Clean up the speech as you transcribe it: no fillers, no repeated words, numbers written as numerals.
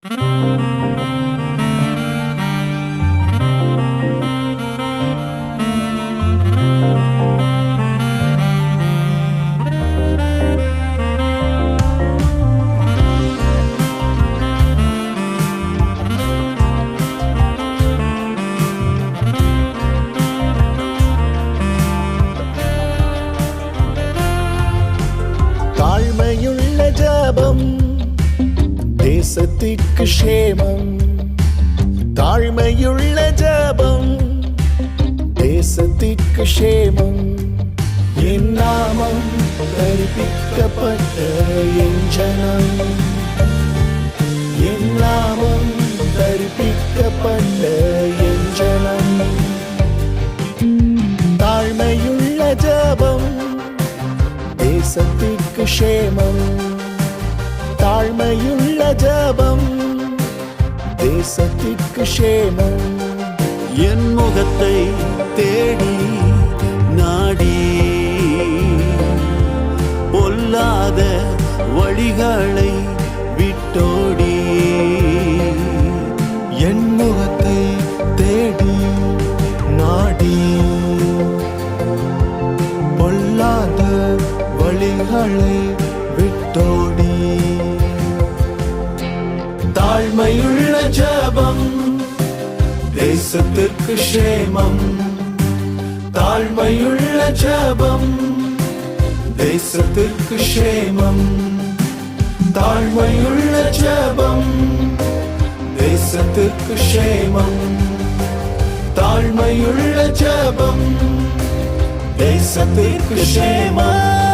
தாழ்மையுள்ள ஜெபம் தேசத்திற்கு க்ஷேமம். தாழ்மையுள்ள ஜெபம் தேசத்திற்கு க்ஷேமம். என் நாமம் தரிப்பிக்கப்பட்ட என் ஜனம், என் நாமம் தரிப்பிக்கப்பட்ட என் ஜனம். தாழ்மையுள்ள ஜெபம் தேசத்திற்கு க்ஷேமம். தாழ்மையுள்ள ஜெபம் தேசத்திற்கு க்ஷேமம். என் முகத்தை தேடி நாடி பொல்லாத வழிகளை விட்டோடி. என் முகத்தை தேடி நாடி பொல்லாத வழிகளை விட்டோடி. தாழ்மையுள்ள ஜெபம் தேசத்திற்கு க்ஷேமம். தாழ்மையுள்ள ஜெபம் தேசத்திற்கு க்ஷேமம். தாழ்மையுள்ள ஜெபம் தேசத்திற்கு க்ஷேமம். தாழ்மையுள்ள ஜெபம் தேசத்திற்கு க்ஷேமம்.